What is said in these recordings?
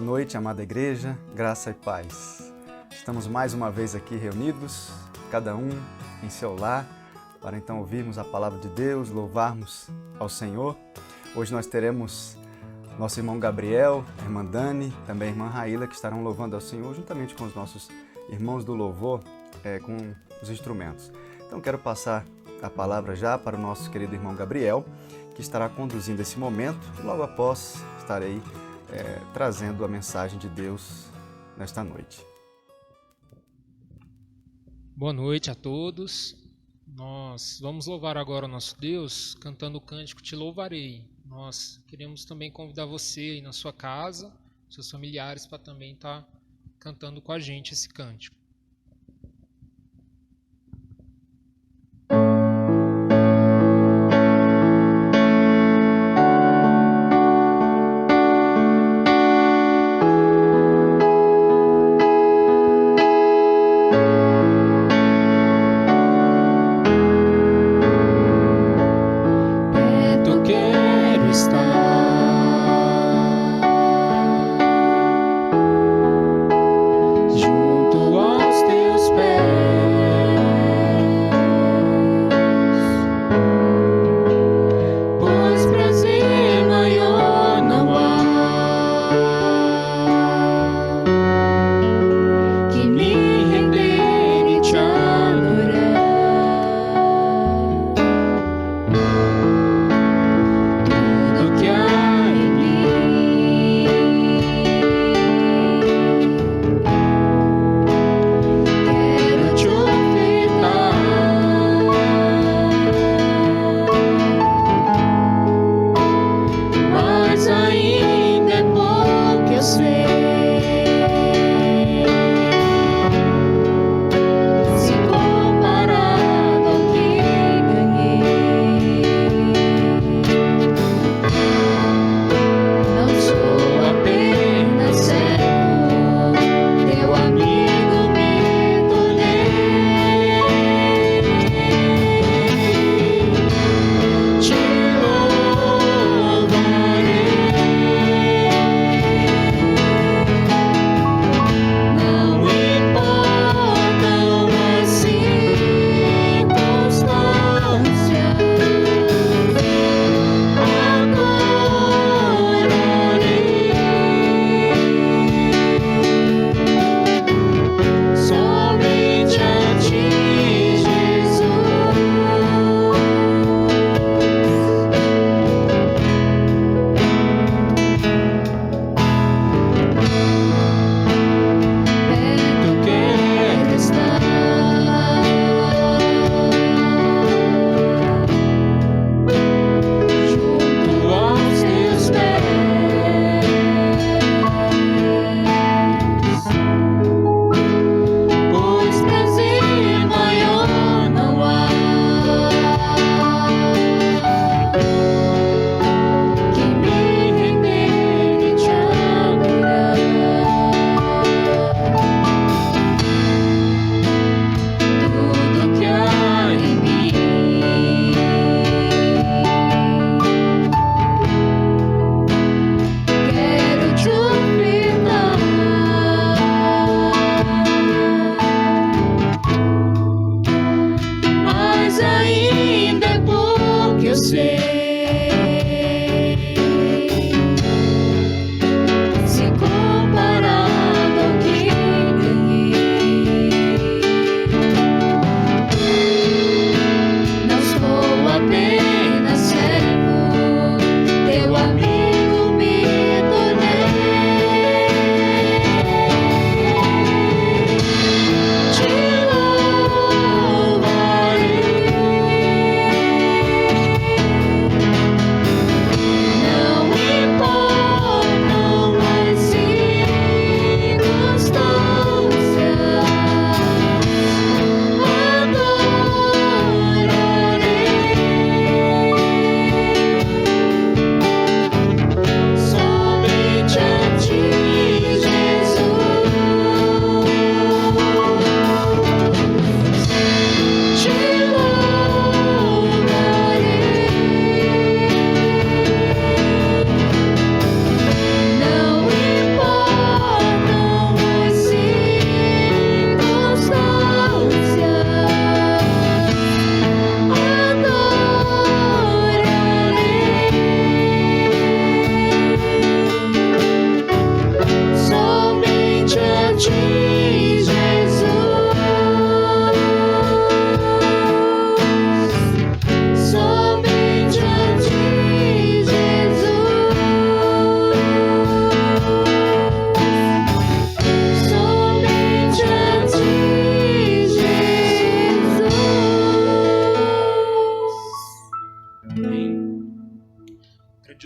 noite, amada igreja, graça e paz. Estamos mais uma vez aqui reunidos, cada um em seu lar, para então ouvirmos a palavra de Deus, louvarmos ao Senhor. Hoje nós teremos nosso irmão Gabriel, a irmã Dani, também a irmã Raíla, que estarão louvando ao Senhor, juntamente com os nossos irmãos do louvor, com os instrumentos. Então quero passar a palavra já para o nosso querido irmão Gabriel, que estará conduzindo esse momento, e logo após estarei trazendo a mensagem de Deus nesta noite. Boa noite a todos. Nós vamos louvar agora o nosso Deus cantando o cântico Te Louvarei. Nós queremos também convidar você aí na sua casa, seus familiares, para também estar cantando com a gente esse cântico. Junto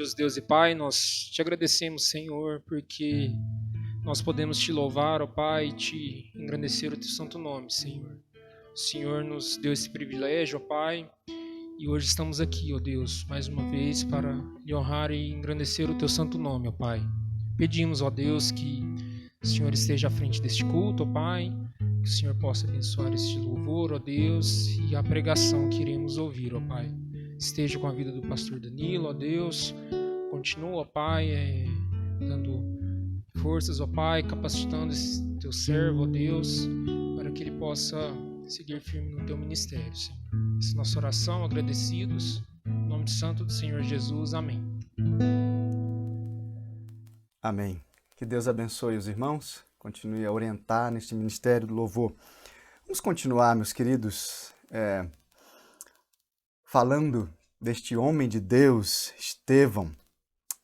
Maravilhoso Deus e Pai, nós te agradecemos, Senhor, porque nós podemos te louvar, ó Pai, e te engrandecer o teu santo nome, Senhor. O Senhor nos deu esse privilégio, ó Pai, e hoje estamos aqui, ó Deus, mais uma vez para lhe honrar e engrandecer o teu santo nome, ó Pai. Pedimos, ó Deus, que o Senhor esteja à frente deste culto, ó Pai, que o Senhor possa abençoar este louvor, ó Deus, e a pregação que iremos ouvir, ó Pai. Esteja com a vida do pastor Danilo, ó Deus. Continua, ó Pai, dando forças, ó Pai, capacitando esse teu servo, ó Deus, para que ele possa seguir firme no teu ministério, Senhor. Essa é nossa oração, agradecidos. Em nome santo do Senhor Jesus. Amém. Amém. Que Deus abençoe os irmãos, continue a orientar neste ministério do louvor. Vamos continuar, meus queridos, falando deste homem de Deus, Estevão.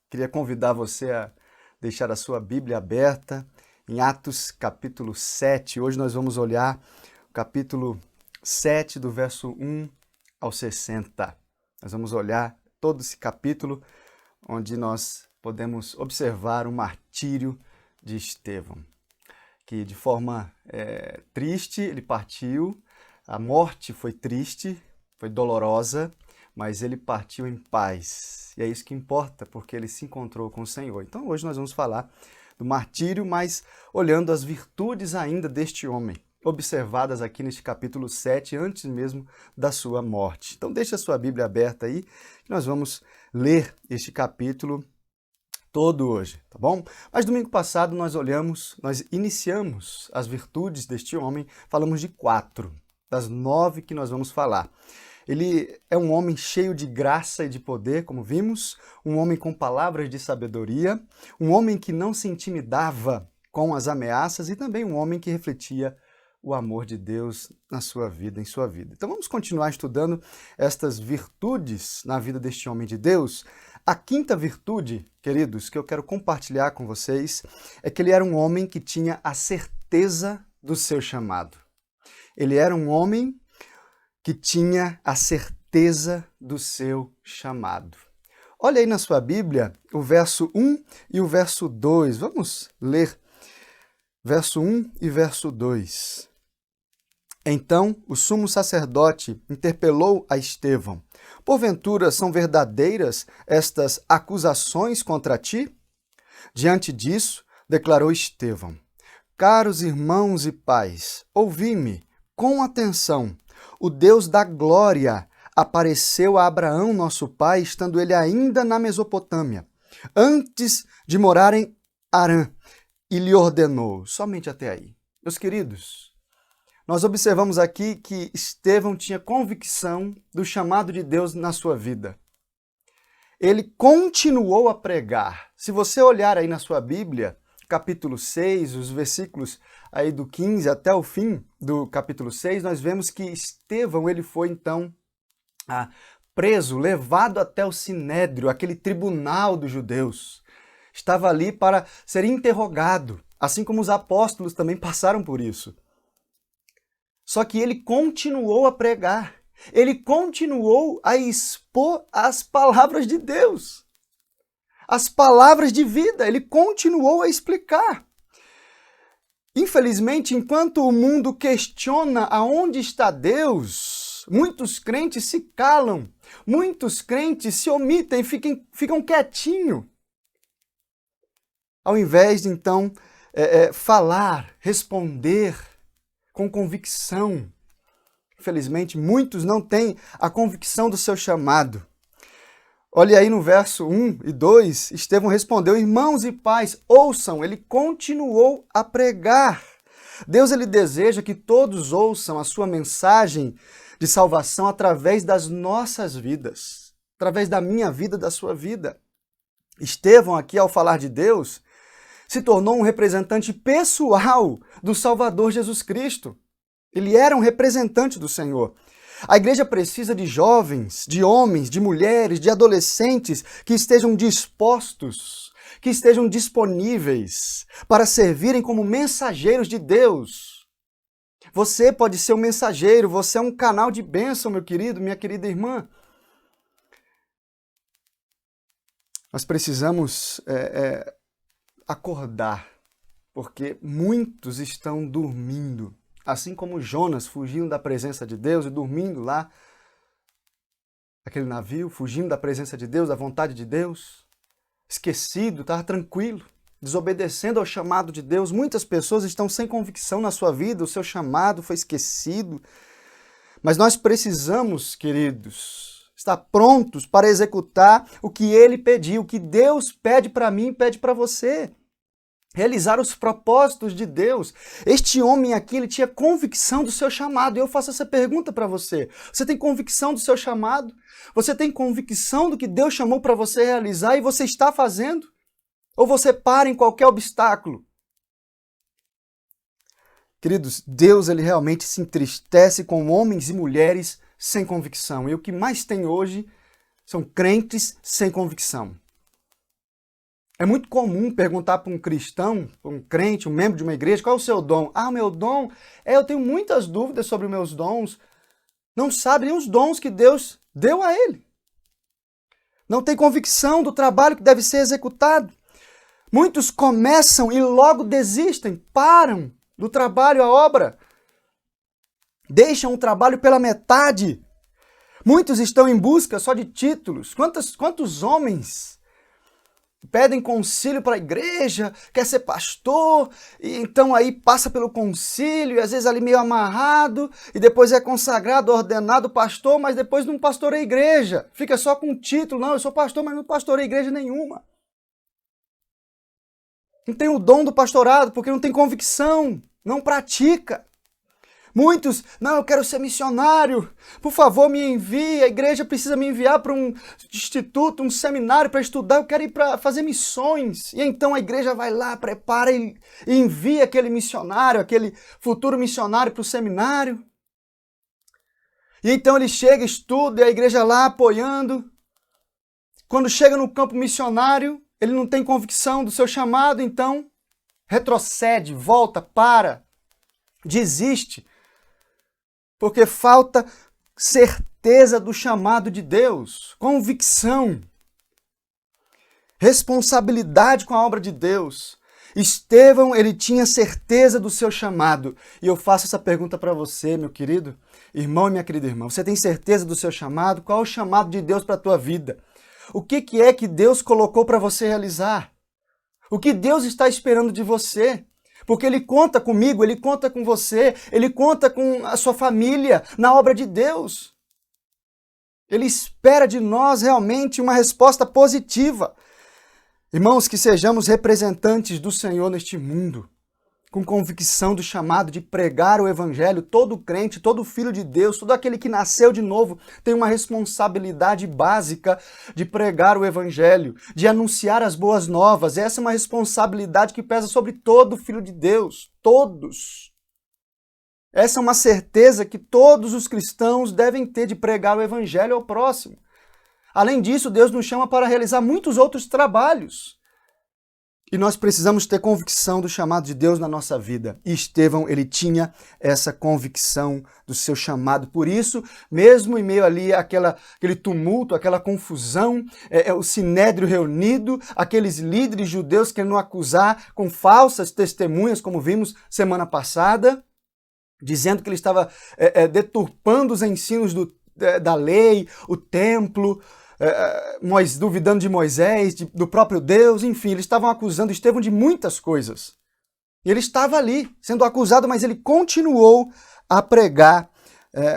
Queria convidar você a deixar a sua Bíblia aberta em Atos capítulo 7. Hoje nós vamos olhar o capítulo 7, do verso 1 ao 60. Nós vamos olhar todo esse capítulo onde nós podemos observar o martírio de Estevão, que de forma triste ele partiu, a morte foi triste, foi dolorosa, mas ele partiu em paz. E é isso que importa, porque ele se encontrou com o Senhor. Então hoje nós vamos falar do martírio, mas olhando as virtudes ainda deste homem, observadas aqui neste capítulo 7, antes mesmo da sua morte. Então deixa a sua Bíblia aberta aí, que nós vamos ler este capítulo todo hoje, tá bom? Mas domingo passado nós iniciamos as virtudes deste homem, falamos de 4, das 9 que nós vamos falar. Ele é um homem cheio de graça e de poder, como vimos, um homem com palavras de sabedoria, um homem que não se intimidava com as ameaças e também um homem que refletia o amor de Deus na sua vida, em sua vida. Então vamos continuar estudando estas virtudes na vida deste homem de Deus. A 5ª virtude, queridos, que eu quero compartilhar com vocês, é que ele era um homem que tinha a certeza do seu chamado. Ele era um homem que tinha a certeza do seu chamado. Olha aí na sua Bíblia o verso 1 e o verso 2. Vamos ler verso 1 e verso 2. Então o sumo sacerdote interpelou a Estevão: porventura são verdadeiras estas acusações contra ti? Diante disso, declarou Estevão: caros irmãos e pais, ouvi-me com atenção. O Deus da glória apareceu a Abraão, nosso pai, estando ele ainda na Mesopotâmia, antes de morar em Harã, e lhe ordenou. Somente até aí. Meus queridos, nós observamos aqui que Estevão tinha convicção do chamado de Deus na sua vida. Ele continuou a pregar. Se você olhar aí na sua Bíblia, capítulo 6, os versículos aí do 15 até o fim do capítulo 6, nós vemos que Estevão ele foi então preso, levado até o Sinédrio, aquele tribunal dos judeus. Estava ali para ser interrogado, assim como os apóstolos também passaram por isso. Só que ele continuou a pregar, ele continuou a expor as palavras de Deus, as palavras de vida, ele continuou a explicar. Infelizmente, enquanto o mundo questiona aonde está Deus, muitos crentes se calam, muitos crentes se omitem, ficam quietinhos. Ao invés de, então, falar, responder com convicção. Infelizmente, muitos não têm a convicção do seu chamado. Olha aí no verso 1 e 2, Estevão respondeu: irmãos e pais, ouçam, ele continuou a pregar. Deus ele deseja que todos ouçam a sua mensagem de salvação através das nossas vidas, através da minha vida, da sua vida. Estevão aqui, ao falar de Deus, se tornou um representante pessoal do Salvador Jesus Cristo. Ele era um representante do Senhor. A igreja precisa de jovens, de homens, de mulheres, de adolescentes que estejam dispostos, que estejam disponíveis para servirem como mensageiros de Deus. Você pode ser um mensageiro, você é um canal de bênção, meu querido, minha querida irmã. Nós precisamos acordar, porque muitos estão dormindo, assim como Jonas fugindo da presença de Deus e dormindo lá, aquele navio, fugindo da presença de Deus, da vontade de Deus, esquecido, estava tranquilo, desobedecendo ao chamado de Deus. Muitas pessoas estão sem convicção na sua vida, o seu chamado foi esquecido. Mas nós precisamos, queridos, estar prontos para executar o que Ele pediu, o que Deus pede para mim e pede para você. Realizar os propósitos de Deus. Este homem aqui, ele tinha convicção do seu chamado. E eu faço essa pergunta para você. Você tem convicção do seu chamado? Você tem convicção do que Deus chamou para você realizar e você está fazendo? Ou você para em qualquer obstáculo? Queridos, Deus ele realmente se entristece com homens e mulheres sem convicção. E o que mais tem hoje são crentes sem convicção. É muito comum perguntar para um cristão, para um crente, um membro de uma igreja, qual é o seu dom? Ah, o meu dom? Eu tenho muitas dúvidas sobre os meus dons. Não sabe nem os dons que Deus deu a ele. Não tem convicção do trabalho que deve ser executado. Muitos começam e logo desistem, param do trabalho, a obra. Deixam o trabalho pela metade. Muitos estão em busca só de títulos. Quantos homens pedem concílio para a igreja, quer ser pastor, e então aí passa pelo concílio, e às vezes ali meio amarrado, e depois é consagrado, ordenado pastor, mas depois não pastoreia a igreja. Fica só com o título, não, eu sou pastor, mas não pastorei igreja nenhuma. Não tem o dom do pastorado, porque não tem convicção, não pratica. Muitos, não, eu quero ser missionário, por favor me envie, a igreja precisa me enviar para um instituto, um seminário para estudar, eu quero ir para fazer missões. E então a igreja vai lá, prepara e envia aquele missionário, aquele futuro missionário para o seminário. E então ele chega, estuda, e a igreja lá apoiando. Quando chega no campo missionário, ele não tem convicção do seu chamado, então retrocede, volta, para, desiste. Porque falta certeza do chamado de Deus, convicção, responsabilidade com a obra de Deus. Estevão, ele tinha certeza do seu chamado. E eu faço essa pergunta para você, meu querido irmão e minha querida irmã. Você tem certeza do seu chamado? Qual é o chamado de Deus para a tua vida? O que é que Deus colocou para você realizar? O que Deus está esperando de você? Porque Ele conta comigo, Ele conta com você, Ele conta com a sua família na obra de Deus. Ele espera de nós realmente uma resposta positiva. Irmãos, que sejamos representantes do Senhor neste mundo, com convicção do chamado de pregar o Evangelho. Todo crente, todo filho de Deus, todo aquele que nasceu de novo tem uma responsabilidade básica de pregar o Evangelho, de anunciar as boas novas. Essa é uma responsabilidade que pesa sobre todo filho de Deus, todos. Essa é uma certeza que todos os cristãos devem ter de pregar o Evangelho ao próximo. Além disso, Deus nos chama para realizar muitos outros trabalhos. E nós precisamos ter convicção do chamado de Deus na nossa vida. E Estevão, ele tinha essa convicção do seu chamado. Por isso, mesmo em meio ali aquele tumulto, aquela confusão, o sinédrio reunido, aqueles líderes judeus querendo acusar com falsas testemunhas, como vimos semana passada, dizendo que ele estava deturpando os ensinos da lei, o templo, duvidando de Moisés, do próprio Deus, enfim, eles estavam acusando Estevão de muitas coisas. E ele estava ali, sendo acusado, mas ele continuou a pregar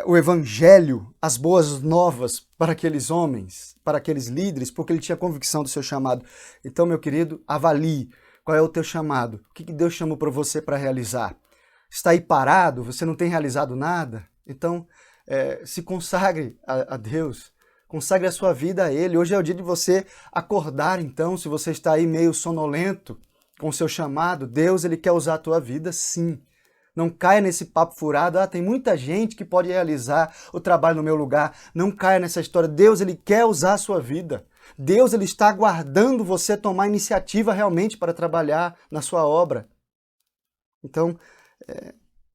o Evangelho, as boas novas para aqueles homens, para aqueles líderes, porque ele tinha convicção do seu chamado. Então, meu querido, avalie qual é o teu chamado, o que Deus chamou para você para realizar. Está aí parado, você não tem realizado nada? Então, se consagre a Deus. Consagre a sua vida a Ele. Hoje é o dia de você acordar, então, se você está aí meio sonolento com o seu chamado. Deus, Ele quer usar a tua vida, sim. Não caia nesse papo furado. Tem muita gente que pode realizar o trabalho no meu lugar. Não caia nessa história. Deus, Ele quer usar a sua vida. Deus, Ele está aguardando você tomar iniciativa realmente para trabalhar na sua obra. Então,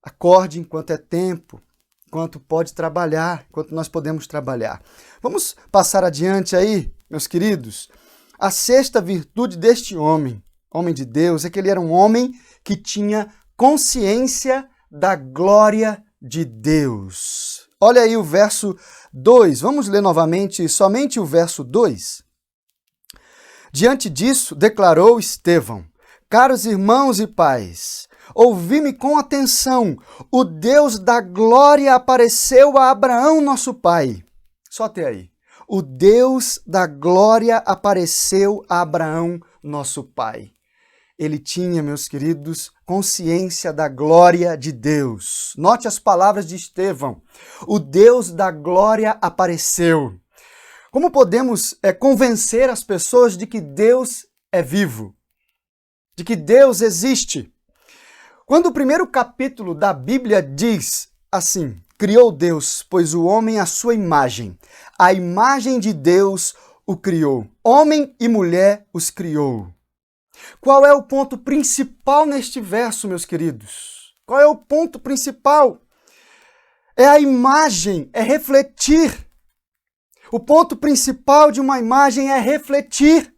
acorde enquanto é tempo. Enquanto pode trabalhar, enquanto nós podemos trabalhar. Vamos passar adiante aí, meus queridos. A sexta virtude deste homem de Deus, é que ele era um homem que tinha consciência da glória de Deus. Olha aí o verso 2. Vamos ler novamente somente o verso 2. Diante disso, declarou Estevão: caros irmãos e pais, ouvi-me com atenção. O Deus da glória apareceu a Abraão, nosso pai. Só até aí. O Deus da glória apareceu a Abraão, nosso pai. Ele tinha, meus queridos, consciência da glória de Deus. Note as palavras de Estevão. O Deus da glória apareceu. Como podemos convencer as pessoas de que Deus é vivo? De que Deus existe? Quando o primeiro capítulo da Bíblia diz assim: criou Deus, pois o homem à sua imagem. A imagem de Deus o criou. Homem e mulher os criou. Qual é o ponto principal neste verso, meus queridos? Qual é o ponto principal? É a imagem, é refletir. O ponto principal de uma imagem é refletir.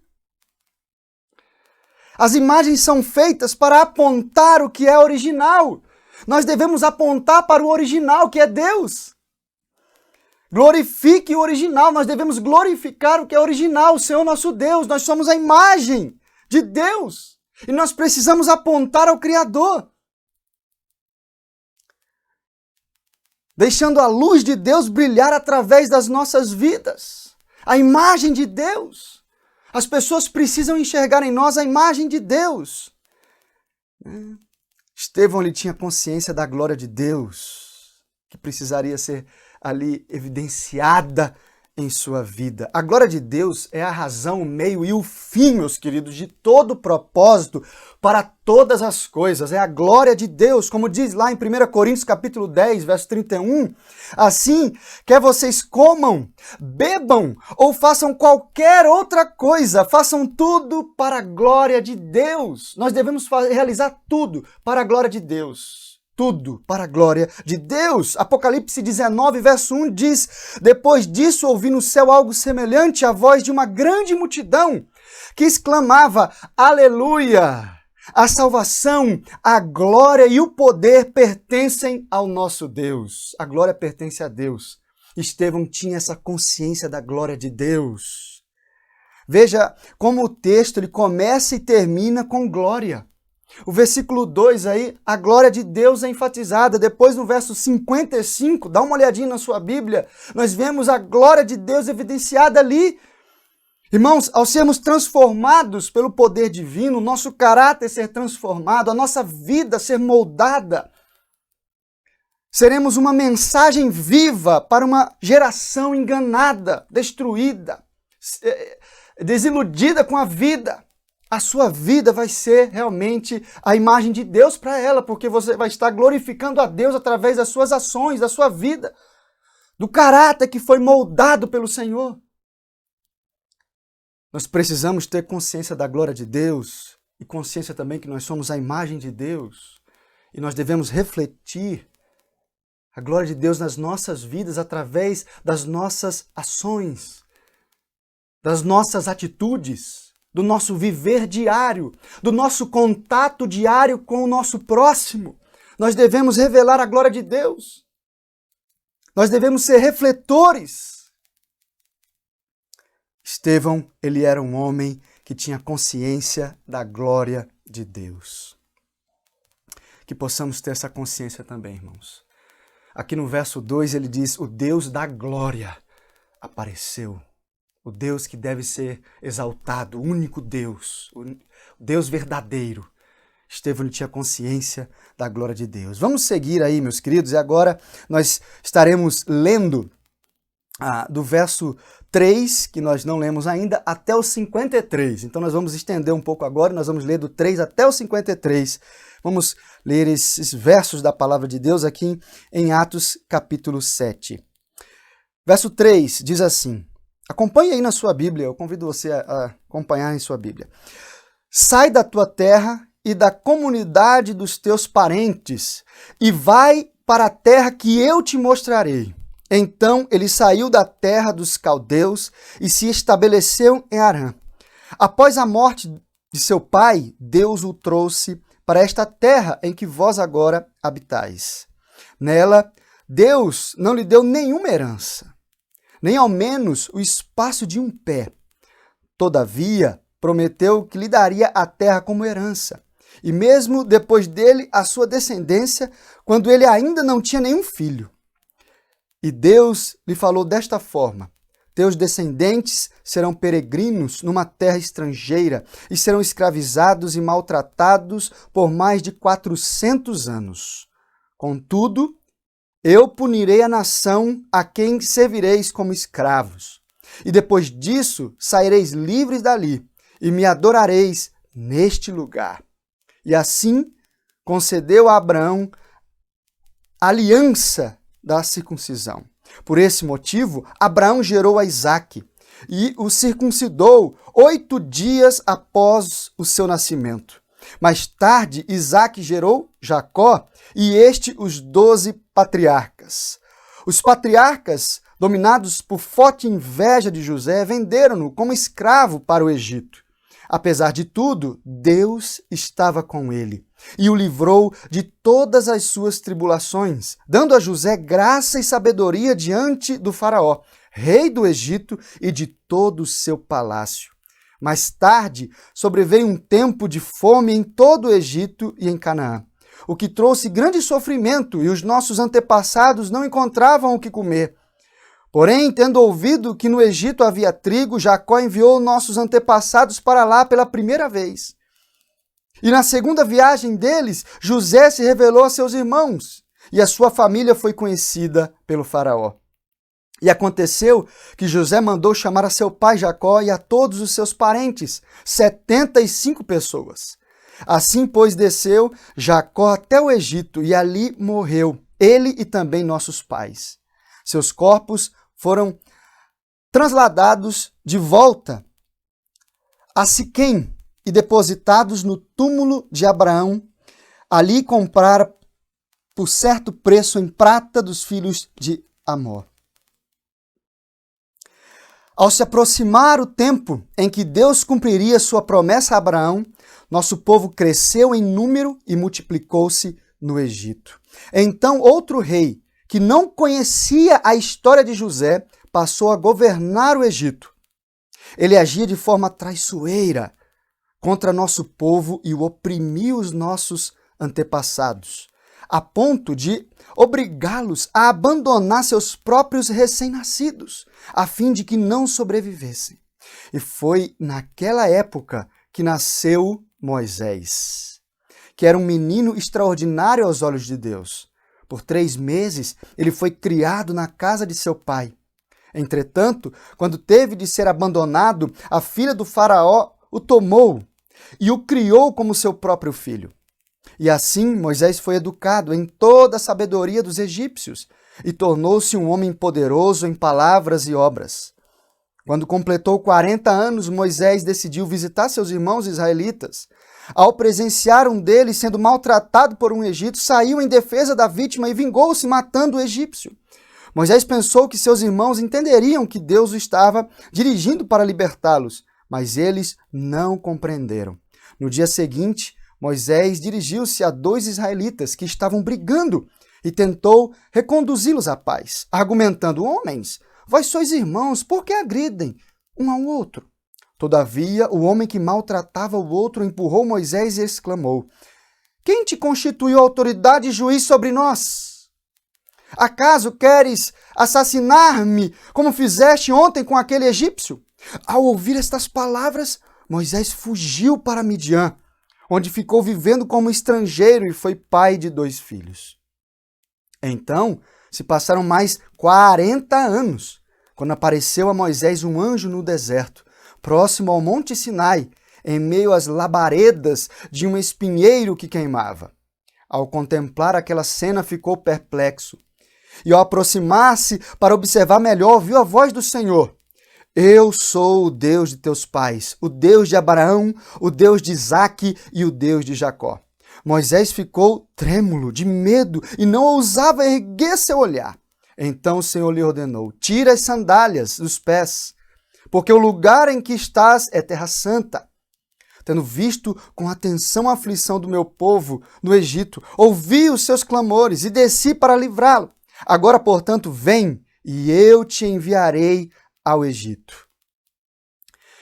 As imagens são feitas para apontar o que é original. Nós devemos apontar para o original, que é Deus. Glorifique o original, nós devemos glorificar o que é original, o Senhor nosso Deus. Nós somos a imagem de Deus e nós precisamos apontar ao Criador. Deixando a luz de Deus brilhar através das nossas vidas. A imagem de Deus. As pessoas precisam enxergar em nós a imagem de Deus. Estevão, ele tinha consciência da glória de Deus, que precisaria ser ali evidenciada em sua vida. A glória de Deus é a razão, o meio e o fim, meus queridos, de todo propósito para todas as coisas. É a glória de Deus, como diz lá em 1 Coríntios capítulo 10, verso 31. Assim, quer vocês comam, bebam ou façam qualquer outra coisa, façam tudo para a glória de Deus. Nós devemos realizar tudo para a glória de Deus. Tudo para a glória de Deus. Apocalipse 19, verso 1 diz: depois disso ouvi no céu algo semelhante à voz de uma grande multidão que exclamava: aleluia! A salvação, a glória e o poder pertencem ao nosso Deus. A glória pertence a Deus. Estevão tinha essa consciência da glória de Deus. Veja como o texto ele começa e termina com glória. O versículo 2 aí, a glória de Deus é enfatizada. Depois no verso 55, dá uma olhadinha na sua Bíblia, nós vemos a glória de Deus evidenciada ali. Irmãos, ao sermos transformados pelo poder divino, o nosso caráter ser transformado, a nossa vida ser moldada, seremos uma mensagem viva para uma geração enganada, destruída, desiludida com a vida. A sua vida vai ser realmente a imagem de Deus para ela, porque você vai estar glorificando a Deus através das suas ações, da sua vida, do caráter que foi moldado pelo Senhor. Nós precisamos ter consciência da glória de Deus e consciência também que nós somos a imagem de Deus e nós devemos refletir a glória de Deus nas nossas vidas através das nossas ações, das nossas atitudes, do nosso viver diário, do nosso contato diário com o nosso próximo. Nós devemos revelar a glória de Deus. Nós devemos ser refletores. Estevão, ele era um homem que tinha consciência da glória de Deus. Que possamos ter essa consciência também, irmãos. Aqui no verso 2 ele diz: o Deus da glória apareceu. O Deus que deve ser exaltado, o único Deus, o Deus verdadeiro. Estevão tinha consciência da glória de Deus. Vamos seguir aí, meus queridos, e agora nós estaremos lendo do verso 3, que nós não lemos ainda, até o 53. Então nós vamos estender um pouco agora, nós vamos ler do 3 até o 53. Vamos ler esses versos da palavra de Deus aqui em Atos capítulo 7. Verso 3 diz assim: acompanhe aí na sua Bíblia, eu convido você a acompanhar em sua Bíblia. Sai da tua terra e da comunidade dos teus parentes e vai para a terra que eu te mostrarei. Então ele saiu da terra dos caldeus e se estabeleceu em Harã. Após a morte de seu pai, Deus o trouxe para esta terra em que vós agora habitais. Nela, Deus não lhe deu nenhuma herança, nem ao menos o espaço de um pé. Todavia, prometeu que lhe daria a terra como herança, e mesmo depois dele a sua descendência, quando ele ainda não tinha nenhum filho. E Deus lhe falou desta forma: teus descendentes serão peregrinos numa terra estrangeira e serão escravizados e maltratados por mais de 400 anos. Contudo, eu punirei a nação a quem servireis como escravos. E depois disso saireis livres dali e me adorareis neste lugar. E assim concedeu a Abraão a aliança da circuncisão. Por esse motivo, Abraão gerou a Isaque e o circuncidou 8 dias após o seu nascimento. Mais tarde, Isaque gerou Jacó e os 12 patriarcas. Os patriarcas, dominados por forte inveja de José, venderam-no como escravo para o Egito. Apesar de tudo, Deus estava com ele e o livrou de todas as suas tribulações, dando a José graça e sabedoria diante do faraó, rei do Egito e de todo o seu palácio. Mais tarde, sobreveio um tempo de fome em todo o Egito e em Canaã, o que trouxe grande sofrimento, e os nossos antepassados não encontravam o que comer. Porém, tendo ouvido que no Egito havia trigo, Jacó enviou nossos antepassados para lá pela primeira vez. E na segunda viagem deles, José se revelou a seus irmãos, e a sua família foi conhecida pelo faraó. E aconteceu que José mandou chamar a seu pai Jacó e a todos os seus parentes, 75 pessoas. Assim, pois, desceu Jacó até o Egito, e ali morreu, ele e também nossos pais. Seus corpos foram transladados de volta a Siquém e depositados no túmulo de Abraão. Ali compraram por certo preço em prata dos filhos de Amor. Ao se aproximar o tempo em que Deus cumpriria sua promessa a Abraão, nosso povo cresceu em número e multiplicou-se no Egito. Então outro rei, que não conhecia a história de José, passou a governar o Egito. Ele agia de forma traiçoeira contra nosso povo e o oprimia os nossos antepassados, a ponto de obrigá-los a abandonar seus próprios recém-nascidos, a fim de que não sobrevivessem. E foi naquela época que nasceu Moisés, que era um menino extraordinário aos olhos de Deus. Por 3 meses, ele foi criado na casa de seu pai. Entretanto, quando teve de ser abandonado, a filha do faraó o tomou e o criou como seu próprio filho. E assim, Moisés foi educado em toda a sabedoria dos egípcios e tornou-se um homem poderoso em palavras e obras. Quando completou 40 anos, Moisés decidiu visitar seus irmãos israelitas. Ao presenciar um deles sendo maltratado por um egípcio, saiu em defesa da vítima e vingou-se matando o egípcio. Moisés pensou que seus irmãos entenderiam que Deus o estava dirigindo para libertá-los, mas eles não compreenderam. No dia seguinte, Moisés dirigiu-se a 2 israelitas que estavam brigando e tentou reconduzi-los à paz, argumentando: homens, vós sois irmãos, por que agridem um ao outro? Todavia, o homem que maltratava o outro empurrou Moisés e exclamou: quem te constituiu autoridade e juiz sobre nós? Acaso queres assassinar-me, como fizeste ontem com aquele egípcio? Ao ouvir estas palavras, Moisés fugiu para Midian, onde ficou vivendo como estrangeiro e foi pai de 2 filhos. Então, se passaram mais 40 anos, quando apareceu a Moisés um anjo no deserto, próximo ao Monte Sinai, em meio às labaredas de um espinheiro que queimava. Ao contemplar aquela cena, ficou perplexo. E ao aproximar-se para observar melhor, ouviu a voz do Senhor: eu sou o Deus de teus pais, o Deus de Abraão, o Deus de Isaque e o Deus de Jacó. Moisés ficou trêmulo de medo e não ousava erguer seu olhar. Então o Senhor lhe ordenou: tira as sandálias dos pés, porque o lugar em que estás é terra santa. Tendo visto com atenção a aflição do meu povo no Egito, ouvi os seus clamores e desci para livrá-lo. Agora, portanto, vem e eu te enviarei ao Egito.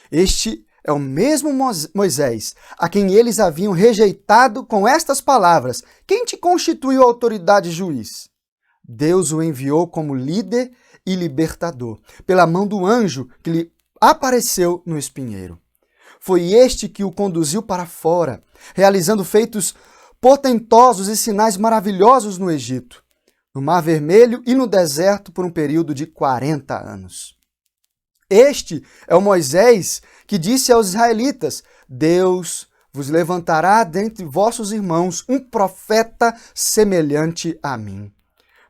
Este é o mesmo Moisés, a quem eles haviam rejeitado com estas palavras: quem te constituiu autoridade e juiz? Deus o enviou como líder e libertador, pela mão do anjo que lhe apareceu no espinheiro. Foi este que o conduziu para fora, realizando feitos portentosos e sinais maravilhosos no Egito, no Mar Vermelho e no deserto por um período de 40 anos. Este é o Moisés que disse aos israelitas: Deus vos levantará dentre vossos irmãos um profeta semelhante a mim.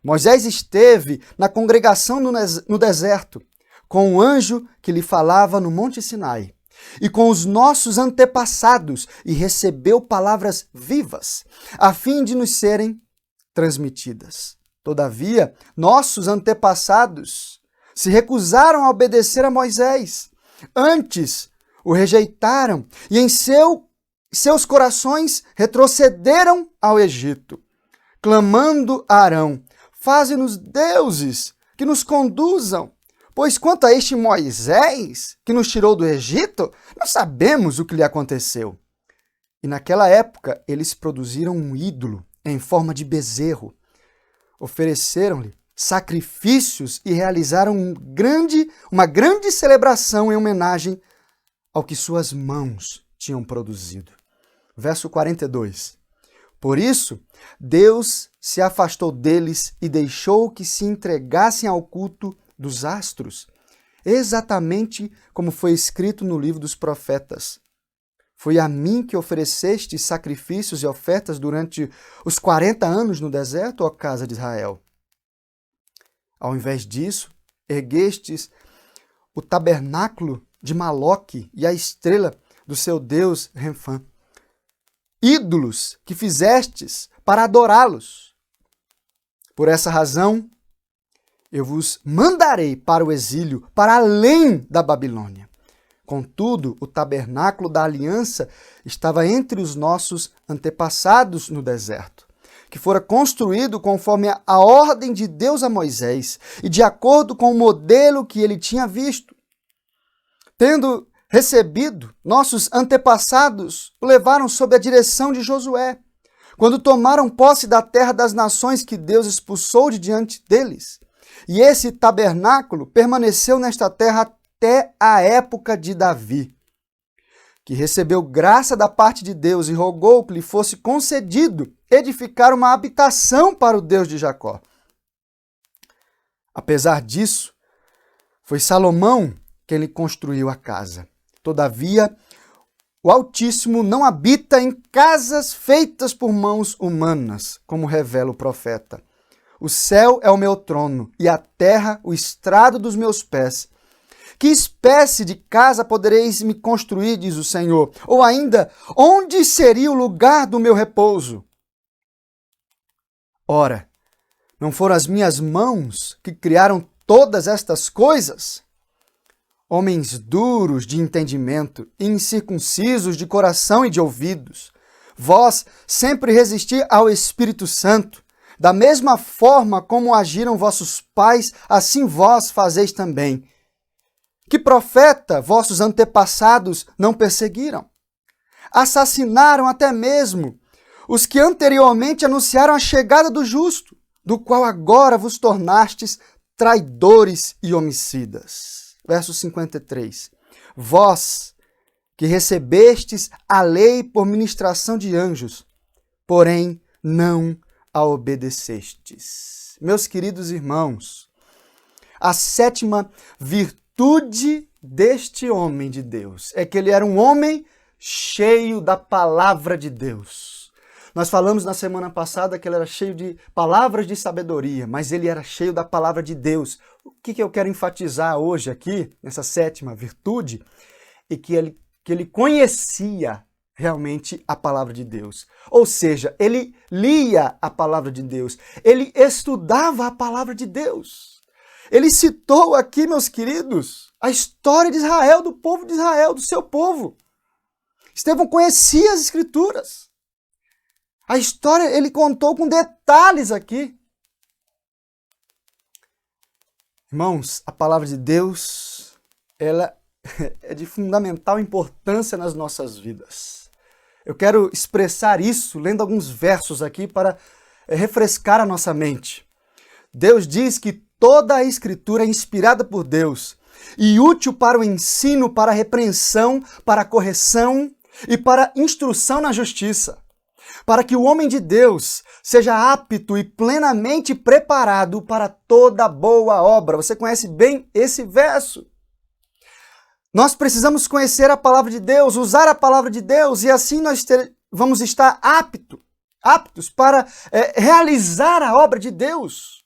Moisés esteve na congregação no deserto, com o anjo que lhe falava no Monte Sinai, e com os nossos antepassados, e recebeu palavras vivas, a fim de nos serem transmitidas. Todavia, nossos antepassados se recusaram a obedecer a Moisés. Antes, o rejeitaram e em seus corações retrocederam ao Egito, clamando a Arão: faze-nos deuses que nos conduzam. Pois quanto a este Moisés, que nos tirou do Egito, não sabemos o que lhe aconteceu. E naquela época eles produziram um ídolo em forma de bezerro. Ofereceram-lhe sacrifícios e realizaram uma grande celebração em homenagem ao que suas mãos tinham produzido. Verso 42. Por isso, Deus se afastou deles e deixou que se entregassem ao culto dos astros, exatamente como foi escrito no livro dos profetas. Foi a mim que ofereceste sacrifícios e ofertas durante os 40 anos no deserto, ó casa de Israel. Ao invés disso, erguestes o tabernáculo de Maloque e a estrela do seu deus Renfã, ídolos que fizestes para adorá-los. Por essa razão, eu vos mandarei para o exílio, para além da Babilônia. Contudo, o tabernáculo da aliança estava entre os nossos antepassados no deserto, que fora construído conforme a ordem de Deus a Moisés e de acordo com o modelo que ele tinha visto. Tendo recebido, nossos antepassados o levaram sob a direção de Josué, quando tomaram posse da terra das nações que Deus expulsou de diante deles. E esse tabernáculo permaneceu nesta terra até a época de Davi, que recebeu graça da parte de Deus e rogou que lhe fosse concedido edificar uma habitação para o Deus de Jacó. Apesar disso, foi Salomão quem lhe construiu a casa. Todavia, o Altíssimo não habita em casas feitas por mãos humanas, como revela o profeta. O céu é o meu trono e a terra o estrado dos meus pés. Que espécie de casa podereis me construir, diz o Senhor? Ou ainda, onde seria o lugar do meu repouso? Ora, não foram as minhas mãos que criaram todas estas coisas? Homens duros de entendimento, incircuncisos de coração e de ouvidos, vós sempre resisti ao Espírito Santo. Da mesma forma como agiram vossos pais, assim vós fazeis também. Que profeta vossos antepassados não perseguiram? Assassinaram até mesmo os que anteriormente anunciaram a chegada do justo, do qual agora vos tornastes traidores e homicidas. Verso 53. Vós que recebestes a lei por ministração de anjos, porém não a obedecestes. Meus queridos irmãos, a sétima virtude deste homem de Deus é que ele era um homem cheio da palavra de Deus. Nós falamos na semana passada que ele era cheio de palavras de sabedoria, mas ele era cheio da palavra de Deus. O que eu quero enfatizar hoje aqui, nessa sétima virtude, é que ele conhecia realmente a palavra de Deus. Ou seja, ele lia a palavra de Deus, ele estudava a palavra de Deus. Ele citou aqui, meus queridos, a história de Israel, do povo de Israel, do seu povo. Estevão conhecia as Escrituras. A história ele contou com detalhes aqui. Irmãos, a palavra de Deus, ela é de fundamental importância nas nossas vidas. Eu quero expressar isso lendo alguns versos aqui para refrescar a nossa mente. Deus diz que toda a Escritura é inspirada por Deus e útil para o ensino, para a repreensão, para a correção e para a instrução na justiça, para que o homem de Deus seja apto e plenamente preparado para toda boa obra. Você conhece bem esse verso? Nós precisamos conhecer a palavra de Deus, usar a palavra de Deus, e assim nós vamos estar aptos para realizar a obra de Deus.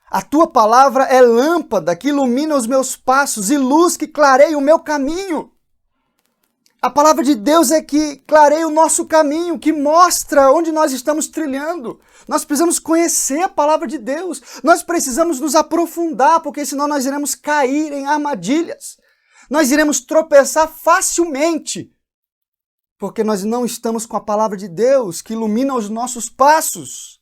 A tua palavra é lâmpada que ilumina os meus passos e luz que clareia o meu caminho. A palavra de Deus é que clareia o nosso caminho, que mostra onde nós estamos trilhando. Nós precisamos conhecer a palavra de Deus. Nós precisamos nos aprofundar, porque senão nós iremos cair em armadilhas. Nós iremos tropeçar facilmente, porque nós não estamos com a palavra de Deus, que ilumina os nossos passos.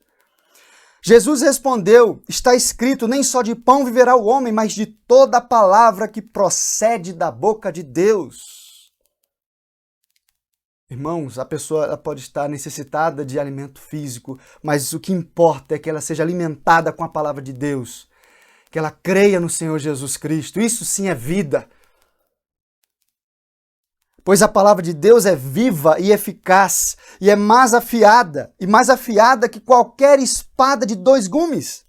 Jesus respondeu, está escrito, nem só de pão viverá o homem, mas de toda a palavra que procede da boca de Deus. Irmãos, a pessoa ela pode estar necessitada de alimento físico, mas o que importa é que ela seja alimentada com a palavra de Deus, que ela creia no Senhor Jesus Cristo. Isso sim é vida. Pois a palavra de Deus é viva e eficaz, e é mais afiada que qualquer espada de 2 gumes.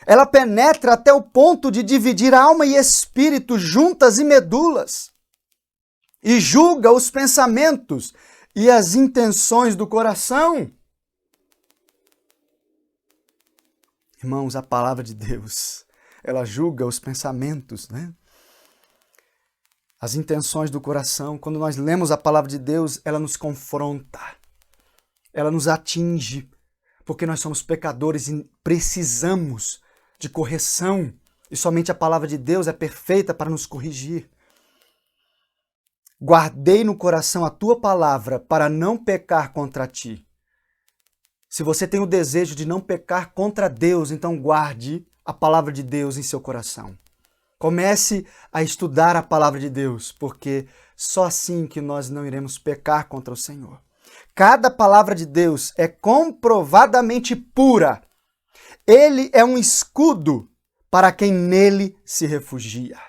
Ela penetra até o ponto de dividir alma e espírito, juntas e medulas, e julga os pensamentos e as intenções do coração. Irmãos, a palavra de Deus, ela julga os pensamentos, né? As intenções do coração. Quando nós lemos a palavra de Deus, ela nos confronta, ela nos atinge, porque nós somos pecadores e precisamos de correção, e somente a palavra de Deus é perfeita para nos corrigir. Guardei no coração a tua palavra para não pecar contra ti. Se você tem o desejo de não pecar contra Deus, então guarde a palavra de Deus em seu coração. Comece a estudar a palavra de Deus, porque só assim que nós não iremos pecar contra o Senhor. Cada palavra de Deus é comprovadamente pura. Ele é um escudo para quem nele se refugia.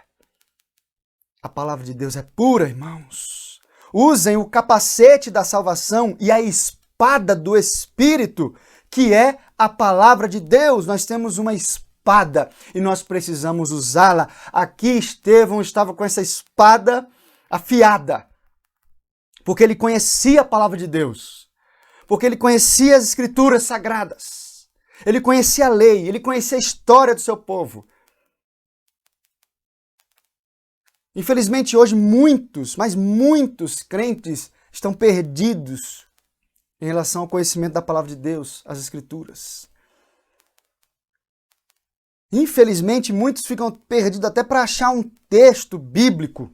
A palavra de Deus é pura, irmãos. Usem o capacete da salvação e a espada do Espírito, que é a palavra de Deus. Nós temos uma espada e nós precisamos usá-la. Aqui Estevão estava com essa espada afiada, porque ele conhecia a palavra de Deus, porque ele conhecia as Escrituras sagradas, ele conhecia a lei, ele conhecia a história do seu povo. Infelizmente, hoje muitos crentes estão perdidos em relação ao conhecimento da palavra de Deus, as Escrituras. Infelizmente, muitos ficam perdidos até para achar um texto bíblico.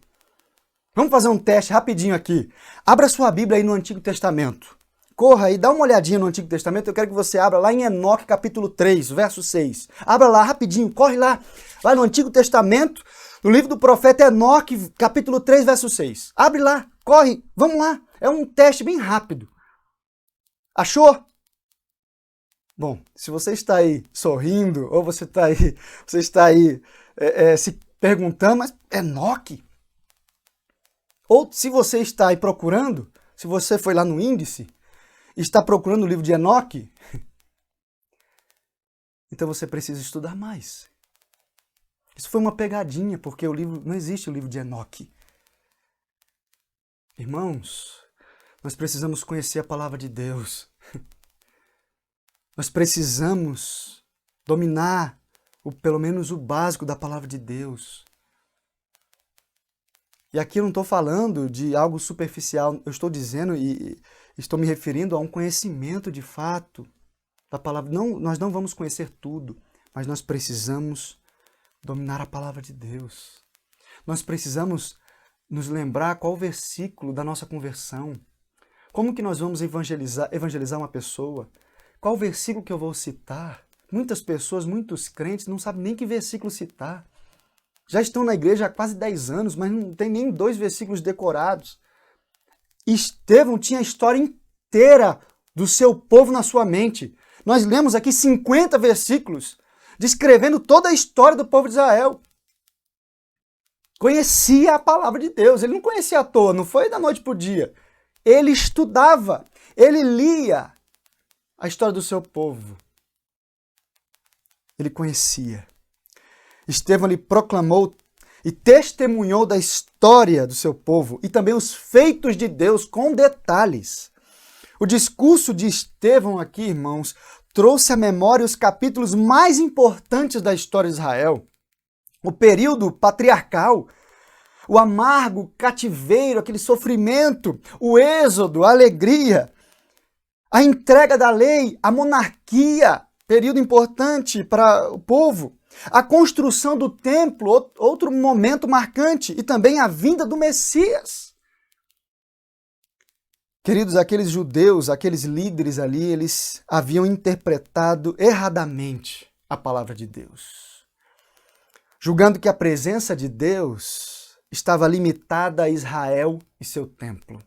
Vamos fazer um teste rapidinho aqui. Abra sua Bíblia aí no Antigo Testamento. Corra aí, dá uma olhadinha no Antigo Testamento. Eu quero que você abra lá em Enoque, capítulo 3, verso 6. Abra lá rapidinho, corre lá. Vai no Antigo Testamento, no livro do profeta Enoque, capítulo 3, verso 6. Abre lá, corre, vamos lá. É um teste bem rápido. Achou? Bom, se você está aí sorrindo, ou você está aí se perguntando, mas Enoque? Ou se você está aí procurando, se você foi lá no índice e está procurando o livro de Enoque, então você precisa estudar mais. Isso foi uma pegadinha, porque não existe o livro de Enoque. Irmãos, nós precisamos conhecer a palavra de Deus. Nós precisamos dominar pelo menos o básico da palavra de Deus. E aqui eu não estou falando de algo superficial, eu estou dizendo e estou me referindo a um conhecimento de fato da palavra. Não, nós não vamos conhecer tudo, mas nós precisamos dominar a palavra de Deus. Nós precisamos nos lembrar qual o versículo da nossa conversão. Como que nós vamos evangelizar uma pessoa? Qual o versículo que eu vou citar? Muitas pessoas, muitos crentes não sabem nem que versículo citar. Já estão na igreja há quase 10 anos, mas não tem nem 2 versículos decorados. Estevão tinha a história inteira do seu povo na sua mente. Nós lemos aqui 50 versículos descrevendo toda a história do povo de Israel. Conhecia a palavra de Deus. Ele não conhecia à toa, não foi da noite para o dia. Ele estudava, ele lia a história do seu povo. Ele conhecia. Estevão lhe proclamou e testemunhou da história do seu povo e também os feitos de Deus com detalhes. O discurso de Estevão aqui, irmãos, trouxe à memória os capítulos mais importantes da história de Israel. O período patriarcal, o amargo cativeiro, aquele sofrimento, o êxodo, a alegria, a entrega da lei, a monarquia, período importante para o povo, a construção do templo, outro momento marcante, e também a vinda do Messias. Queridos, aqueles judeus, aqueles líderes ali, eles haviam interpretado erradamente a palavra de Deus, julgando que a presença de Deus estava limitada a Israel e seu templo.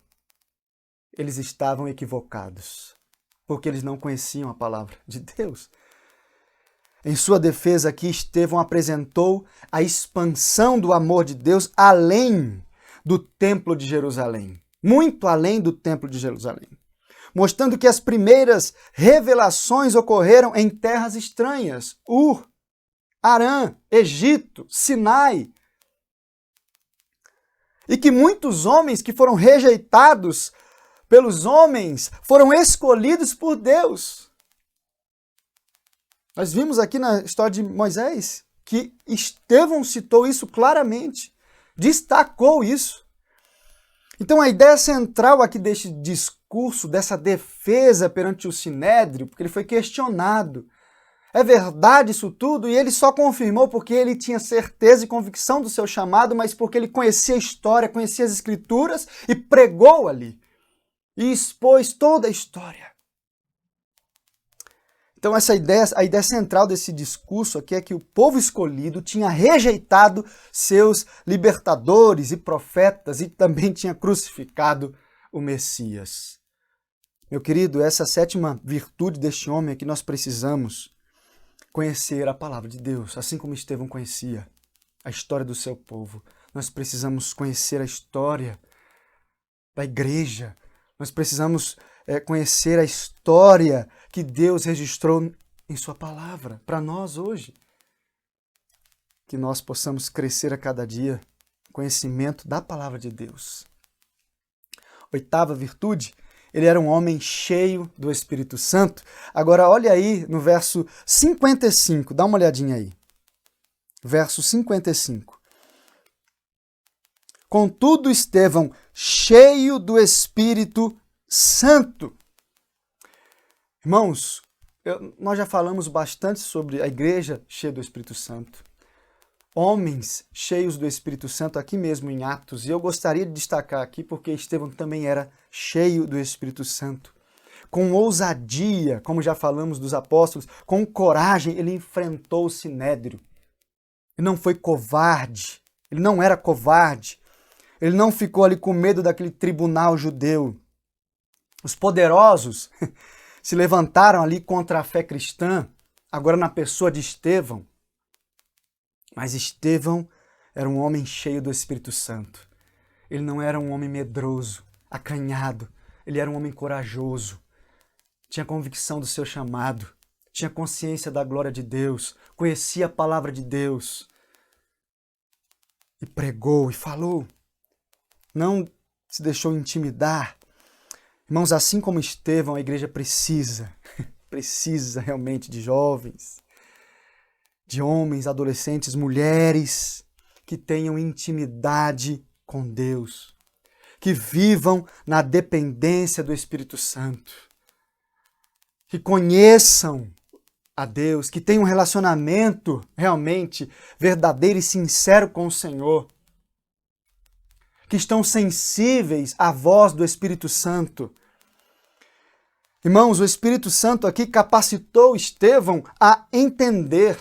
Eles estavam equivocados, porque eles não conheciam a palavra de Deus. Em sua defesa aqui, Estevão apresentou a expansão do amor de Deus além do Templo de Jerusalém, muito além do Templo de Jerusalém, mostrando que as primeiras revelações ocorreram em terras estranhas, Ur, Arã, Egito, Sinai, e que muitos homens que foram rejeitados pelos homens foram escolhidos por Deus. Nós vimos aqui na história de Moisés que Estevão citou isso claramente, destacou isso. Então a ideia central aqui deste discurso, dessa defesa perante o Sinédrio, porque ele foi questionado, é verdade isso tudo? E ele só confirmou porque ele tinha certeza e convicção do seu chamado, mas porque ele conhecia a história, conhecia as Escrituras e pregou ali. E expôs toda a história. Então a ideia central desse discurso aqui é que o povo escolhido tinha rejeitado seus libertadores e profetas e também tinha crucificado o Messias. Meu querido, essa sétima virtude deste homem é que nós precisamos conhecer a palavra de Deus, assim como Estevão conhecia a história do seu povo. Nós precisamos conhecer a história da igreja. Nós precisamos conhecer a história que Deus registrou em sua palavra para nós hoje. Que nós possamos crescer a cada dia no conhecimento da palavra de Deus. Oitava virtude, ele era um homem cheio do Espírito Santo. Agora olha aí no verso 55, dá uma olhadinha aí. Verso 55. Contudo, Estevão, cheio do Espírito Santo. Irmãos, nós já falamos bastante sobre a igreja cheia do Espírito Santo. Homens cheios do Espírito Santo aqui mesmo em Atos. E eu gostaria de destacar aqui porque Estevão também era cheio do Espírito Santo. Com ousadia, como já falamos dos apóstolos, com coragem, ele enfrentou o Sinédrio. Ele não foi covarde, ele não era covarde. Ele não ficou ali com medo daquele tribunal judeu. Os poderosos se levantaram ali contra a fé cristã, agora na pessoa de Estevão. Mas Estevão era um homem cheio do Espírito Santo. Ele não era um homem medroso, acanhado. Ele era um homem corajoso. Tinha convicção do seu chamado. Tinha consciência da glória de Deus. Conhecia a palavra de Deus. E pregou e falou. Não se deixou intimidar. Irmãos, assim como Estevão, a igreja precisa realmente de jovens, de homens, adolescentes, mulheres que tenham intimidade com Deus, que vivam na dependência do Espírito Santo, que conheçam a Deus, que têm um relacionamento realmente verdadeiro e sincero com o Senhor, que estão sensíveis à voz do Espírito Santo. Irmãos, o Espírito Santo aqui capacitou Estevão a entender,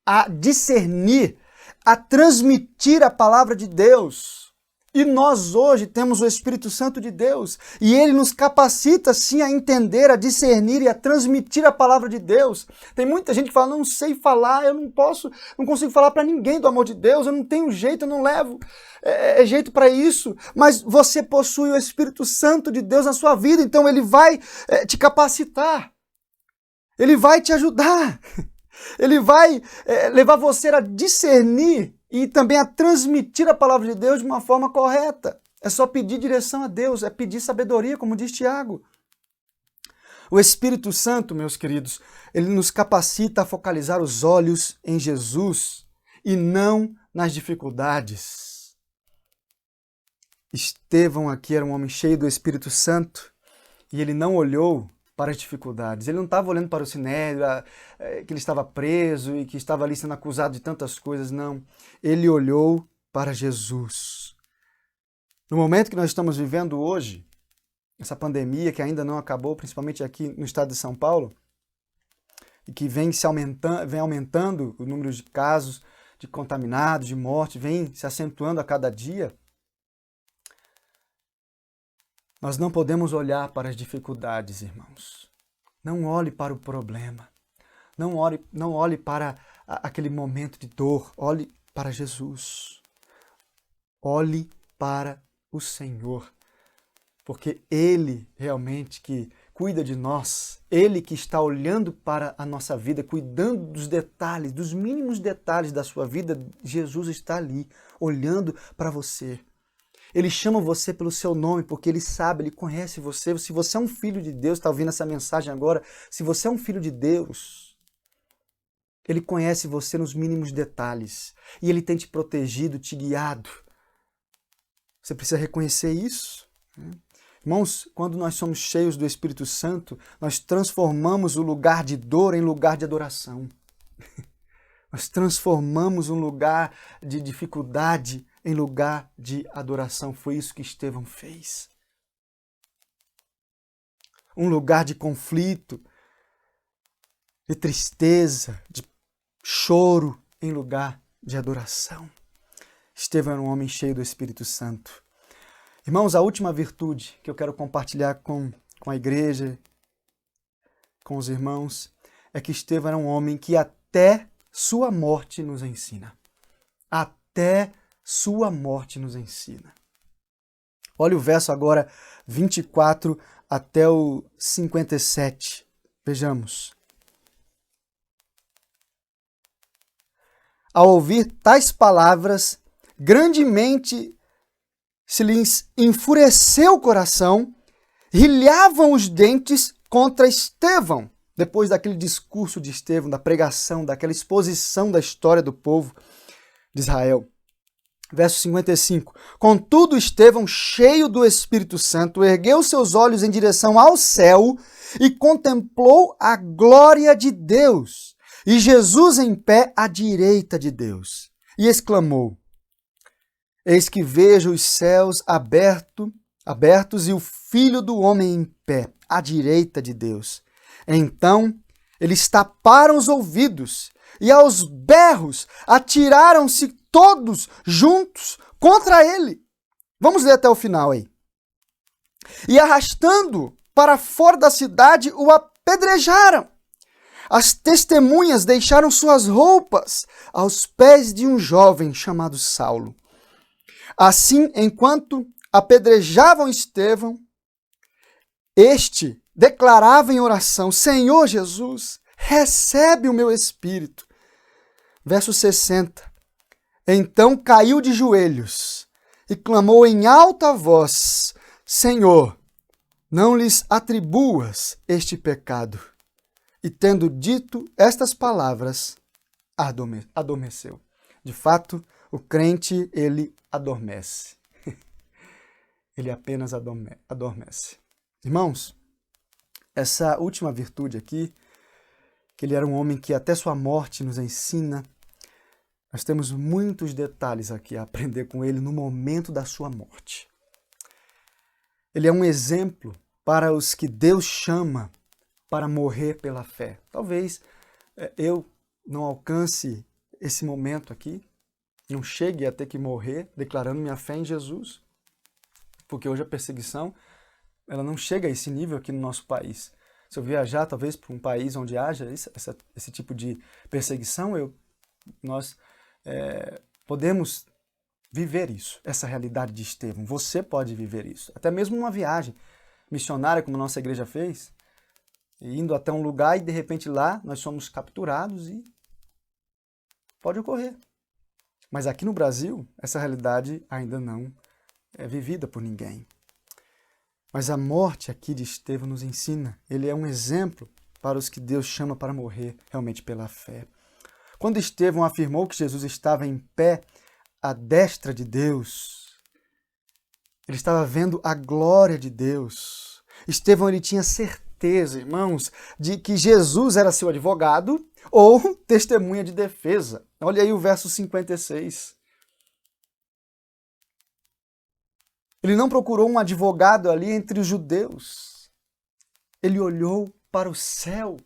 a discernir, a transmitir a palavra de Deus. E nós hoje temos o Espírito Santo de Deus e ele nos capacita sim a entender, a discernir e a transmitir a palavra de Deus. Tem muita gente que fala, não sei falar, eu não consigo falar para ninguém do amor de Deus, eu não tenho jeito, eu não levo jeito para isso. Mas você possui o Espírito Santo de Deus na sua vida, então ele vai te capacitar, ele vai te ajudar, ele vai levar você a discernir e também a transmitir a palavra de Deus de uma forma correta. É só pedir direção a Deus, é pedir sabedoria, como diz Tiago. O Espírito Santo, meus queridos, ele nos capacita a focalizar os olhos em Jesus e não nas dificuldades. Estevão aqui era um homem cheio do Espírito Santo e ele não olhou para as dificuldades. Ele não estava olhando para o Sinédrio, que ele estava preso e que estava ali sendo acusado de tantas coisas, não. Ele olhou para Jesus. No momento que nós estamos vivendo hoje, essa pandemia que ainda não acabou, principalmente aqui no estado de São Paulo, e que vem aumentando o número de casos, de contaminados, de mortes, vem se acentuando a cada dia, nós não podemos olhar para as dificuldades, irmãos. Não olhe para o problema. Não olhe para aquele momento de dor. Olhe para Jesus. Olhe para o Senhor. Porque Ele realmente que cuida de nós. Ele que está olhando para a nossa vida, cuidando dos detalhes, dos mínimos detalhes da sua vida. Jesus está ali, olhando para você. Ele chama você pelo seu nome, porque Ele sabe, Ele conhece você. Se você é um filho de Deus, está ouvindo essa mensagem agora, se você é um filho de Deus, Ele conhece você nos mínimos detalhes. E Ele tem te protegido, te guiado. Você precisa reconhecer isso. Irmãos, quando nós somos cheios do Espírito Santo, nós transformamos o lugar de dor em lugar de adoração. Nós transformamos um lugar de dificuldade em lugar de adoração. Foi isso que Estevão fez. Um lugar de conflito, de tristeza, de choro, em lugar de adoração. Estevão era um homem cheio do Espírito Santo. Irmãos, a última virtude que eu quero compartilhar com a igreja, com os irmãos, é que Estevão era um homem que até sua morte nos ensina. Até sua morte nos ensina. Olha o verso agora 24 até o 57. Vejamos. Ao ouvir tais palavras, grandemente se lhes enfureceu o coração, rilhavam os dentes contra Estevão. Depois daquele discurso de Estevão, da pregação, daquela exposição da história do povo de Israel. Verso 55. Contudo, Estevão, cheio do Espírito Santo, ergueu seus olhos em direção ao céu e contemplou a glória de Deus, e Jesus em pé à direita de Deus. E exclamou: Eis que vejo os céus abertos e o Filho do Homem em pé à direita de Deus. Então eles taparam os ouvidos e aos berros atiraram-se todos juntos contra ele. Vamos ler até o final aí. E arrastando para fora da cidade, o apedrejaram. As testemunhas deixaram suas roupas aos pés de um jovem chamado Saulo. Assim, enquanto apedrejavam Estevão, este declarava em oração: Senhor Jesus, recebe o meu espírito. Verso 60. Então caiu de joelhos e clamou em alta voz: Senhor, não lhes atribuas este pecado. E tendo dito estas palavras, adormeceu. De fato, o crente, ele adormece. Ele apenas adormece. Irmãos, essa última virtude aqui, que ele era um homem que até sua morte nos ensina. Nós temos muitos detalhes aqui a aprender com ele no momento da sua morte. Ele é um exemplo para os que Deus chama para morrer pela fé. Talvez eu não alcance esse momento aqui, não chegue a ter que morrer declarando minha fé em Jesus, porque hoje a perseguição ela não chega a esse nível aqui no nosso país. Se eu viajar talvez para um país onde haja esse tipo de perseguição, nós podemos viver isso, essa realidade de Estevão. Você pode viver isso, até mesmo numa viagem missionária como a nossa igreja fez, indo até um lugar e de repente lá nós somos capturados e pode ocorrer. Mas aqui no Brasil, essa realidade ainda não é vivida por ninguém. Mas a morte aqui de Estevão nos ensina, ele é um exemplo para os que Deus chama para morrer realmente pela fé. Quando Estevão afirmou que Jesus estava em pé à destra de Deus, ele estava vendo a glória de Deus. Estevão ele tinha certeza, irmãos, de que Jesus era seu advogado ou testemunha de defesa. Olha aí o verso 56. Ele não procurou um advogado ali entre os judeus. Ele olhou para o céu.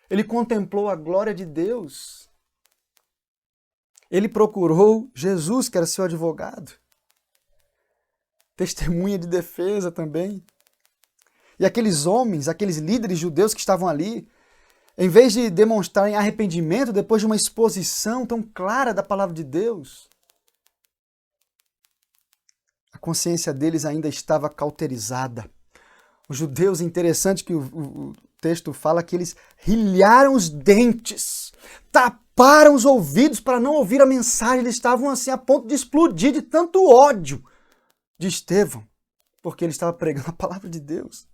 Ele contemplou a glória de Deus. Ele procurou Jesus, que era seu advogado. Testemunha de defesa também. E aqueles homens, aqueles líderes judeus que estavam ali, em vez de demonstrarem arrependimento depois de uma exposição tão clara da palavra de Deus, a consciência deles ainda estava cauterizada. Os judeus, interessante que o texto fala que eles rilharam os dentes, taparam os ouvidos para não ouvir a mensagem. Eles estavam assim a ponto de explodir de tanto ódio de Estevão, porque ele estava pregando a palavra de Deus.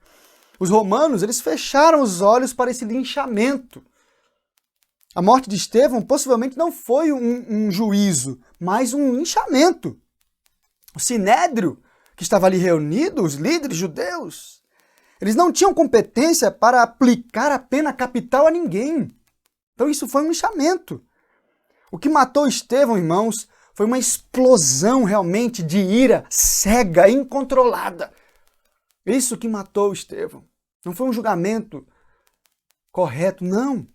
Os romanos, eles fecharam os olhos para esse linchamento. A morte de Estevão possivelmente não foi um juízo, mas um linchamento. O sinédrio, que estava ali reunido, os líderes judeus, eles não tinham competência para aplicar a pena capital a ninguém. Então isso foi um linchamento. O que matou Estevão, irmãos, foi uma explosão realmente de ira cega, incontrolada. Isso que matou Estevão. Não foi um julgamento correto, não.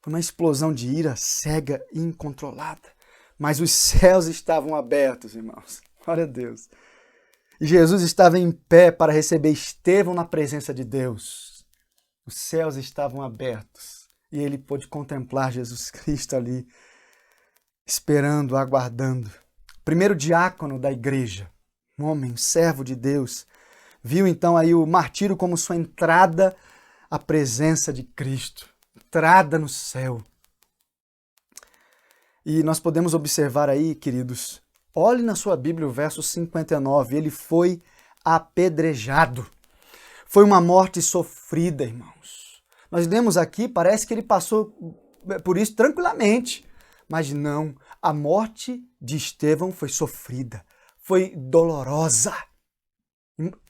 Foi uma explosão de ira cega e incontrolada. Mas os céus estavam abertos, irmãos. Glória a Deus. E Jesus estava em pé para receber Estevão na presença de Deus. Os céus estavam abertos. E ele pôde contemplar Jesus Cristo ali, esperando, aguardando. O primeiro diácono da igreja, um homem, um servo de Deus, viu então aí o martírio como sua entrada à presença de Cristo, entrada no céu. E nós podemos observar aí, queridos, olhe na sua Bíblia o verso 59, ele foi apedrejado. Foi uma morte sofrida, irmãos. Nós lemos aqui, parece que ele passou por isso tranquilamente, mas não, a morte de Estevão foi sofrida, foi dolorosa.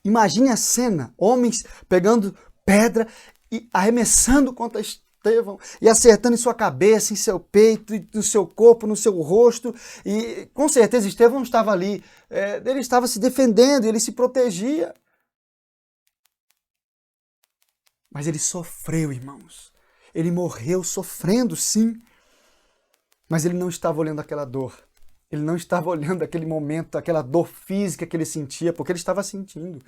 Imagine a cena, homens pegando pedra e arremessando contra Estevão e acertando em sua cabeça, em seu peito, no seu corpo, no seu rosto. E com certeza Estevão não estava ali, ele estava se defendendo, ele se protegia. Mas ele sofreu, irmãos. Ele morreu sofrendo, sim. Mas ele não estava olhando aquela dor. Ele não estava olhando aquele momento, aquela dor física que ele sentia, porque ele estava sentindo.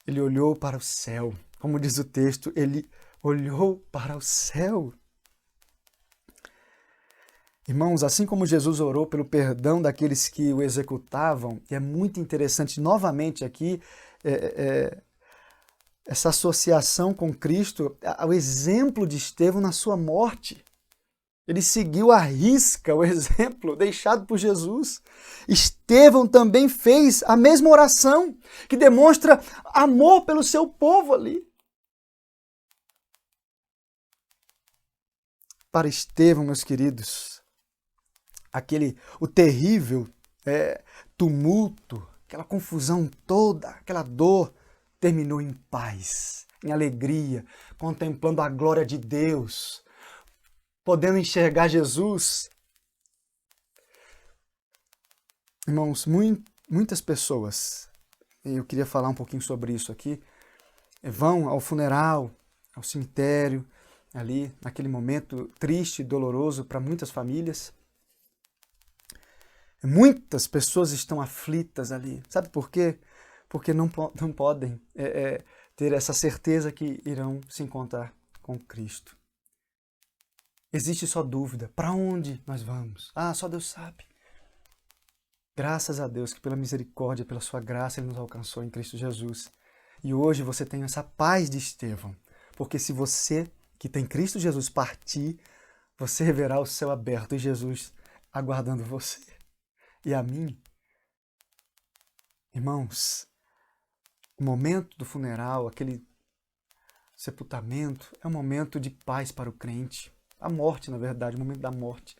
Ele olhou para o céu. Como diz o texto, ele olhou para o céu. Irmãos, assim como Jesus orou pelo perdão daqueles que o executavam, e é muito interessante novamente aqui, essa associação com Cristo, o exemplo de Estevão na sua morte. Ele seguiu à risca o exemplo deixado por Jesus. Estevão também fez a mesma oração, que demonstra amor pelo seu povo ali. Para Estevão, meus queridos, o terrível tumulto, aquela confusão toda, aquela dor, terminou em paz. em alegria, contemplando a glória de Deus, podendo enxergar Jesus. Irmãos, muitas pessoas, e eu queria falar um pouquinho sobre isso aqui, vão ao funeral, ao cemitério, ali, naquele momento triste e doloroso para muitas famílias. Muitas pessoas estão aflitas ali. Sabe por quê? Porque não podem ter essa certeza que irão se encontrar com Cristo. Existe só dúvida. Para onde nós vamos? Só Deus sabe. Graças a Deus que pela misericórdia, pela sua graça, Ele nos alcançou em Cristo Jesus. E hoje você tem essa paz de Estevão. Porque se você, que tem Cristo Jesus, partir, você verá o céu aberto e Jesus aguardando você. E a mim, irmãos, o momento do funeral, aquele sepultamento, é um momento de paz para o crente. A morte, na verdade, o momento da morte.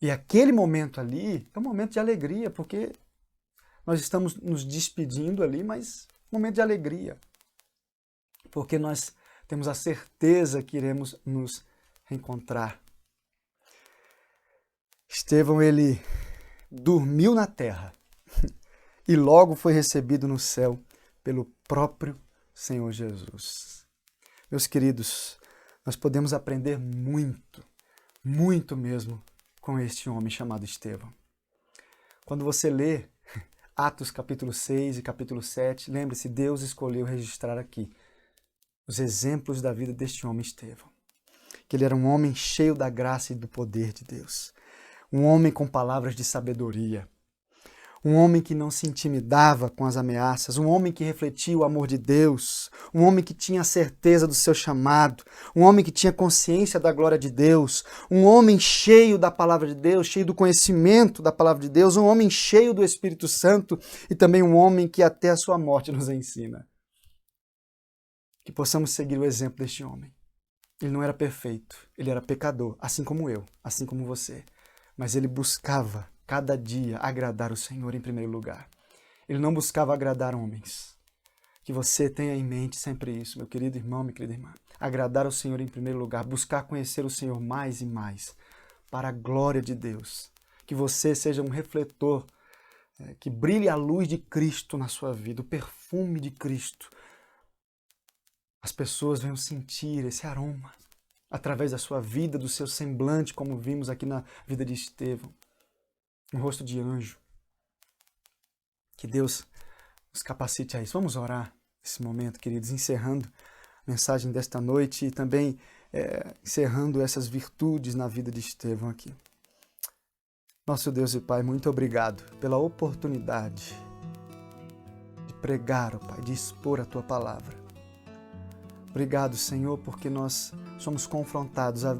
E aquele momento ali é um momento de alegria, porque nós estamos nos despedindo ali, mas um momento de alegria. Porque nós temos a certeza que iremos nos reencontrar. Estevão, ele dormiu na terra e logo foi recebido no céu pelo próprio Senhor Jesus. Meus queridos, nós podemos aprender muito, muito mesmo com este homem chamado Estevão. Quando você lê Atos capítulo 6 e capítulo 7, lembre-se, Deus escolheu registrar aqui os exemplos da vida deste homem Estevão. Que ele era um homem cheio da graça e do poder de Deus. Um homem com palavras de sabedoria. Um homem que não se intimidava com as ameaças. Um homem que refletia o amor de Deus. Um homem que tinha a certeza do seu chamado. Um homem que tinha consciência da glória de Deus. Um homem cheio da palavra de Deus, cheio do conhecimento da palavra de Deus. Um homem cheio do Espírito Santo. E também um homem que até a sua morte nos ensina. Que possamos seguir o exemplo deste homem. Ele não era perfeito. Ele era pecador, assim como eu, assim como você. Mas ele buscava, cada dia, agradar o Senhor em primeiro lugar. Ele não buscava agradar homens. Que você tenha em mente sempre isso, meu querido irmão, minha querida irmã. Agradar o Senhor em primeiro lugar, buscar conhecer o Senhor mais e mais, para a glória de Deus. Que você seja um refletor, que brilhe a luz de Cristo na sua vida, o perfume de Cristo. As pessoas venham sentir esse aroma através da sua vida, do seu semblante, como vimos aqui na vida de Estevão, um rosto de anjo. Que Deus nos capacite a isso. Vamos orar nesse momento, queridos, encerrando a mensagem desta noite e também encerrando essas virtudes na vida de Estevão aqui. Nosso Deus e Pai, muito obrigado pela oportunidade de pregar, ó Pai, de expor a Tua palavra. Obrigado, Senhor, porque nós somos confrontados a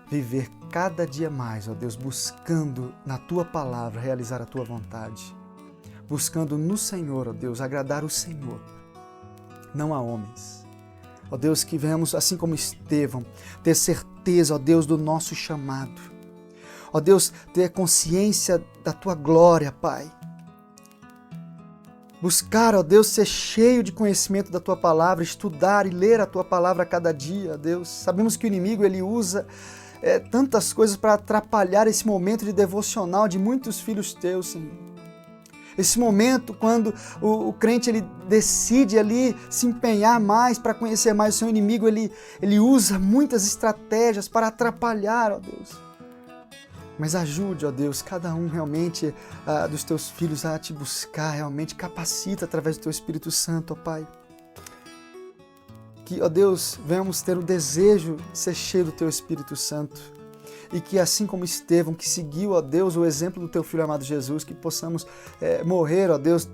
viver cada dia mais, ó Deus, buscando na Tua palavra realizar a Tua vontade. Buscando no Senhor, ó Deus, agradar o Senhor, não a homens. Ó Deus, que venhamos, assim como Estevão, ter certeza, ó Deus, do nosso chamado. Ó Deus, ter consciência da Tua glória, Pai. Buscar, ó Deus, ser cheio de conhecimento da Tua palavra, estudar e ler a Tua palavra a cada dia, ó Deus. Sabemos que o inimigo, ele usa tantas coisas para atrapalhar esse momento de devocional de muitos filhos Teus, Senhor. Esse momento quando o crente ele decide ali se empenhar mais para conhecer mais o seu inimigo, ele usa muitas estratégias para atrapalhar, ó Deus. Mas ajude, ó Deus, cada um realmente dos Teus filhos a Te buscar, realmente capacita através do Teu Espírito Santo, ó Pai. Que, ó Deus, venhamos ter o desejo de ser cheio do Teu Espírito Santo. E que assim como Estevão, que seguiu, ó Deus, o exemplo do Teu Filho amado Jesus, que possamos morrer, ó Deus,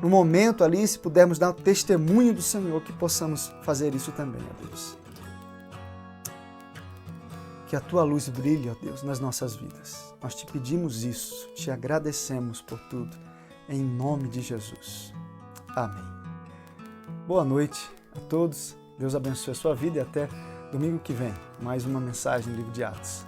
no momento ali, se pudermos dar o testemunho do Senhor, que possamos fazer isso também, ó Deus. Que a Tua luz brilhe, ó Deus, nas nossas vidas. Nós Te pedimos isso, Te agradecemos por tudo, em nome de Jesus. Amém. Boa noite a todos, Deus abençoe a sua vida e até domingo que vem, mais uma mensagem no livro de Atos.